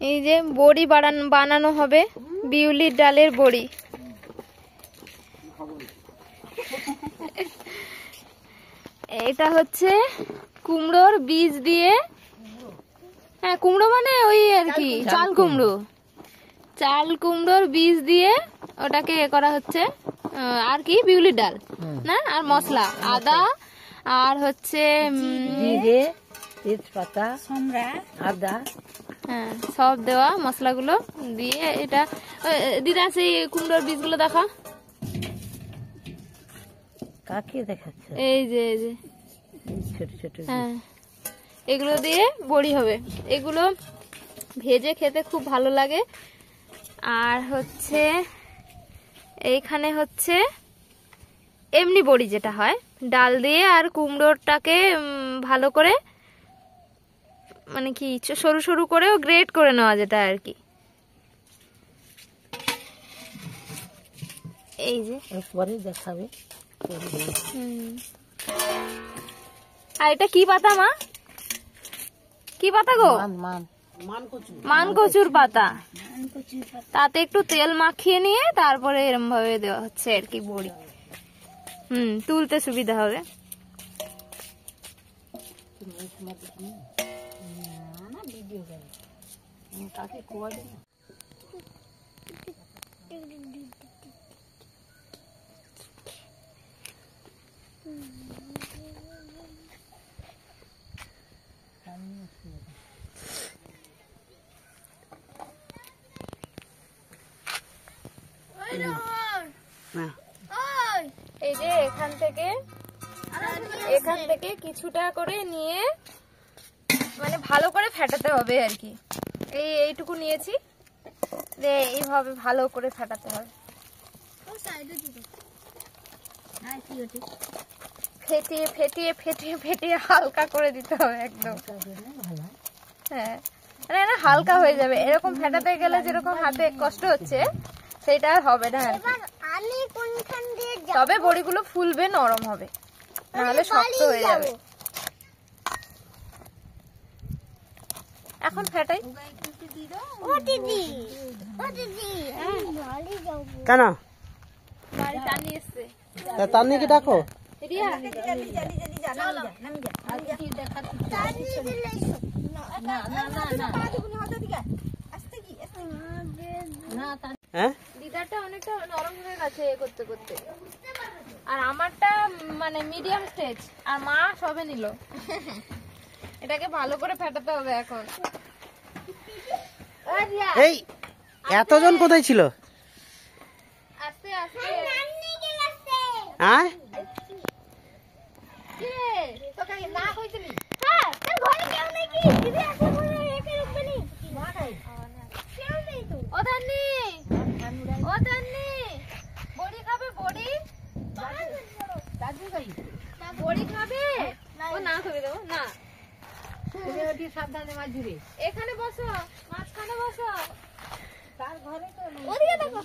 এই যে বড়ি বানানো হবে, বিউলির ডালের বড়ি। এটা হচ্ছে কুমড়োর বীজ দিয়ে, হ্যাঁ কুমড়ো মানে ওই আর কি চাল কুমড়োর বীজ দিয়ে ওটাকে করা হচ্ছে। আর কি বিউলির ডাল না, আর মশলা আদা আর হচ্ছে জিরে, তেজপাতা, আদা, হ্যাঁ সব দেওয়া মশলাগুলো দিয়ে এটা। দিদা সেই কুমড়োর বীজগুলো দেখা, কাকে দেখাচ্ছে? এই যে ছোট ছোট, হ্যাঁ এগুলো দিয়ে বড়ি হবে। এগুলো ভেজে খেতে খুব ভালো লাগে। আর হচ্ছে এইখানে হচ্ছে এমনি বড়ি যেটা হয় ডাল দিয়ে, আর কুমড়োটাকে ভালো করে মানে কি সরু সরু করেও গ্রেট করে নেওয়া যেটা আর কি। এই যে পরে দেখাবে। আর এটা কি পাতা মা, কি পাতা গো? মানকচুর পাতা। তাতে একটু তেল মাখিয়ে নিয়ে তারপরে এরম ভাবে দেওয়া হচ্ছে আর কি বড়ি। তুলতে সুবিধা হবে। এই যে এখান থেকে কিছুটা করে নিয়ে মানে ভালো করে ফেটাতে হবে আর কি। এইটুকু নিয়েছি, এইভাবে ভালো করে ফেটাতে হবে। ফেটিয়ে ফেটিয়ে ফেটিয়ে ফেটিয়ে হালকা করে দিতে হবে একদম। হ্যাঁ না হালকা হয়ে যাবে। এরকম ফেটাতে গেলে যেরকম হাতে কষ্ট হচ্ছে সেটা আর হবে না আর কি। তবে বড়িগুলো ফুলবে, নরম হবে, নাহলে শক্ত হয়ে যাবে। এখন ফেটাই। কেন টানি এসছে, তান্নিকে ডাকো। দিদারটা অনেকটা নরম হয়ে গেছে করতে করতে, আর আমারটা মানে মিডিয়াম স্টেজ, আর মা সবে নিল। এটাকে ভালো করে ফেটাতে হবে এখন। এই এতজন কোথায় ছিল? আস্তে আস্তে। বড়ি খাবে? বড়ি খাবে? ও না খাবে, দেবো না। সাবধানে মাছ ধরে। এখানে বসো, মাঝখানে বসো। তার ঘরে তো ওদিকে দেখো।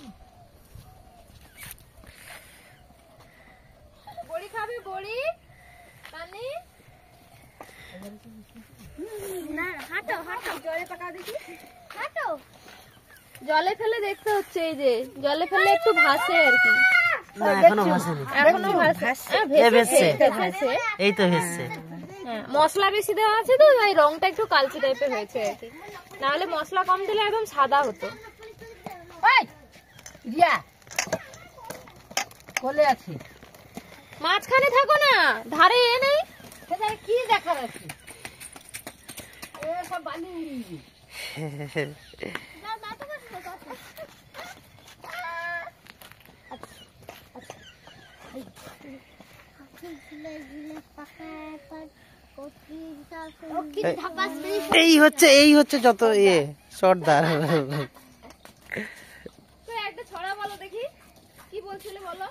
বড়ি খাবে? বড়ি পানি না, হাঁটো হাঁটো, জলে পাকা দেখি, হাঁটো। জলে ফেলে দেখতে হচ্ছে, এই যে জলে ফেলে একটু ভাসে আর কি। এখনো ভাসেনি, এখনো ভাসছে, এই তো ভেসছে। মশলা বেশি দেওয়া আছে তো এই রংটা একটু কালচে টাইপের হয়েছে আর কি, নাহলে মশলা কম দিলে একদম সাদা হতো। কোলে আছে, মাঝখানে থাকো না, ধারে এ নেই। কি দেখার আছে? সব বালি এই হচ্ছে যত সর্দার। একটা ছড়া বলো দেখি, কি বলছিলে বলো।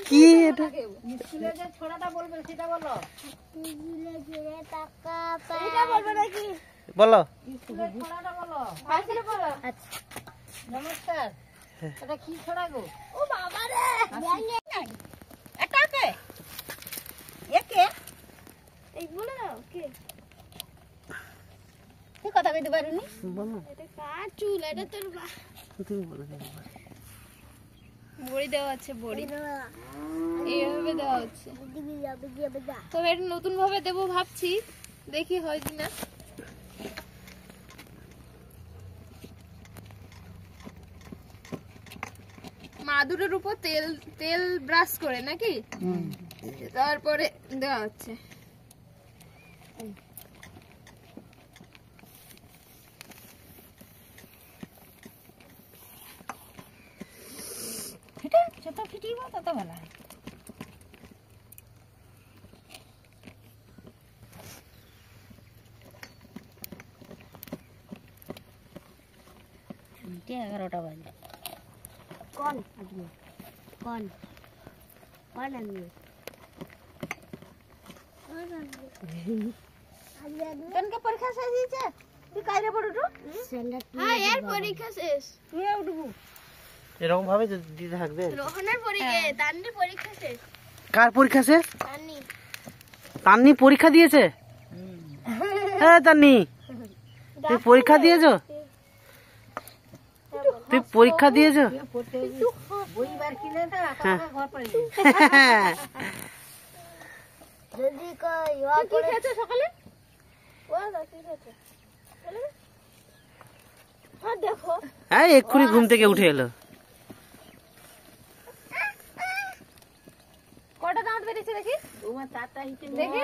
কি এটা? ছড়াটা বলবে সেটা বলো। বলো ছড়াটা বলো, বলো। নমস্কার, এটা কি ছড়া গো? ও বাবা রে, তুই কথা কইতে পারুনি? বলো এটা কার চুল? এটা তোর তুমি বলো দেখো। বড়ি দেওয়া আছে, বড়ি এইভাবে দেওয়া হচ্ছে। তবে এটা নতুন ভাবে দেবো ভাবছি, দেখি হয় কিনা। মাদুরের উপর তেল তেল ব্রাশ করে নাকি, তারপরে দেওয়া হচ্ছে। যত ফিটিব তত ভালো হয়। মিটে 11টা বাজে। কোন আদমি? কোন আদমি? কেনকে পরীক্ষা শেষ হয়েছে? তুই কাইরে পড়ুটু? হ্যাঁ, এর পরীক্ষা শেষ। তুই উঠবু। এরকম ভাবে দিতে থাকবে। রোহনের পরীক্ষা, তান্নির পরীক্ষা শেষ। কার পরীক্ষা শেষ? তান্নি। তান্নি পরীক্ষা দিয়েছে? হ্যাঁ তান্নি, তুই পরীক্ষা দিয়েছো? তুই পরীক্ষা দিয়েছো? পড়তে বই বার কিনে তো ঘর পড়ে। যদি কই ওয়া কি খেয়েছো সকালে? ওয়া কি খেয়েছো? হ্যাঁ দেখো, হ্যাঁ এক্ষুনি ঘুম থেকে উঠে এলো। কটা দাঁত বেরিয়েছে দেখি? তোমার তাতা হিতে দেখি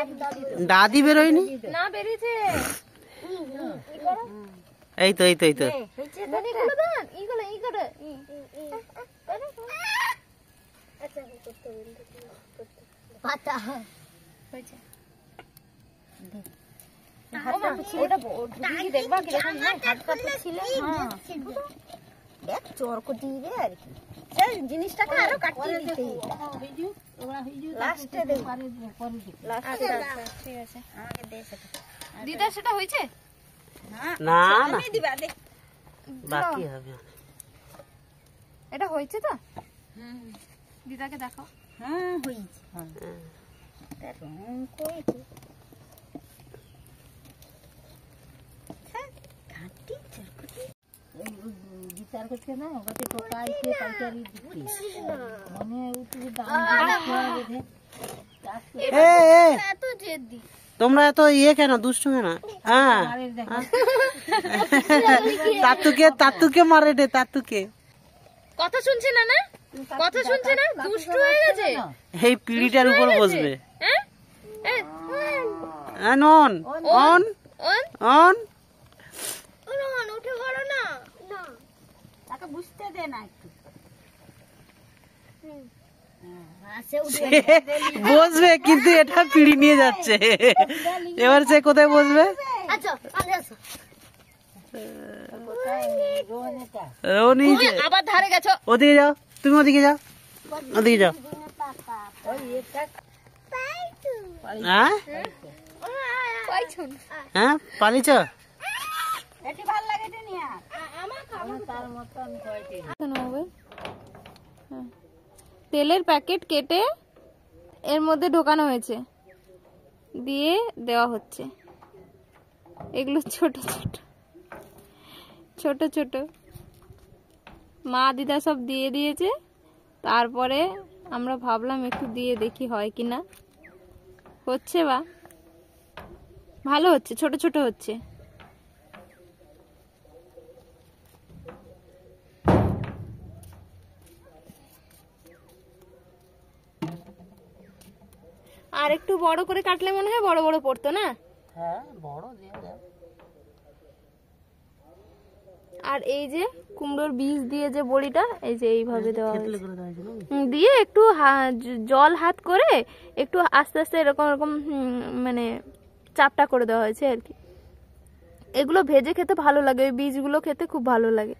দাদি বেরোয়নি? না, বেরিয়েছে। এই তো এই তো এই তো হইছে মানে এগুলো দাঁত, এইগুলো পাতা। হয়েছে। ওটা ঢুকিয়ে দেখবা কিরকম হয়, হাত কাটলে ছিলে। দেখ চরকটি রে আর কি। সেই জিনিসটাকে আরো কাটিয়ে দিতে। লাস্টে দেব। আচ্ছা আচ্ছা, ঠিক আছে। আমাকে দে সেটা। দিদা সেটা হয়েছে? না না আমি দিবা দে। বাকি হবে। এটা হয়েছে তো? দিদাকে দেখাও। হ্যাঁ হইছে। হ্যাঁ তার রং কইছে। ঘাটি চরকটি বিচার করতে না ওকে টোকাইতে পাইকারি দিতে মনে উঠে দাম এ এ এত জেদি। তোমরা এত ইয়ে কেন, দুষ্টু কেন? হ্যাঁ তাতুকে মারে রে, তাতুকে। কথা শুনছে না, না কথা শুনছে না, দুষ্টু হয়ে গেছে। এই পিড়িটার উপর বসবে। হ্যাঁ on on on on on. Rohan উঠে পড়ো না। না, তাকে বুঝতে দে না একটু বসবে কিন্তু এটা পিড়ি নিয়ে যাচ্ছে। এবার সে কোথায় বসবে? আচ্ছা আসো। রনি তুমি আবার ধারে গেছো। ওদিকে যাও, তুমি ওদিকে যাও, ওদিকে যাও। হ্যাঁ পাইছো না? হ্যাঁ পালিছ? এটি ভালো লাগে নিয়া আমার তার মতন কয়টি তেলের প্যাকেট কেটে এর মধ্যে ঢোকানো হয়েছে, দিয়ে দেওয়া হচ্ছে। এগুলো ছোট ছোট ছোট ছোট মা দিদা সব দিয়ে দিয়েছে। তারপরে আমরা ভাবলাম একটু দিয়ে দেখি হয় কিনা। হচ্ছে বা ভালো হচ্ছে, ছোট ছোট হচ্ছে। আর একটু বড় করে কাটলে মনে হয় বড় বড় পড়তো না? হ্যাঁ বড় দেওয়া যায়। আর এই যে কুমড়োর বীজ দিয়ে যে বড়িটা, এই যে এইভাবে দেওয়া থেতলে হয়েছে। করে দেওয়া হয়েছিল। দিয়ে একটু জল হাত করে একটু আস্তে আস্তে এরকম এরকম মানে চাপটা করে দেওয়া হয়েছে আর কি। এগুলো ভেজে খেতে ভালো লাগে, ওই বীজগুলো খেতে খুব ভালো লাগে।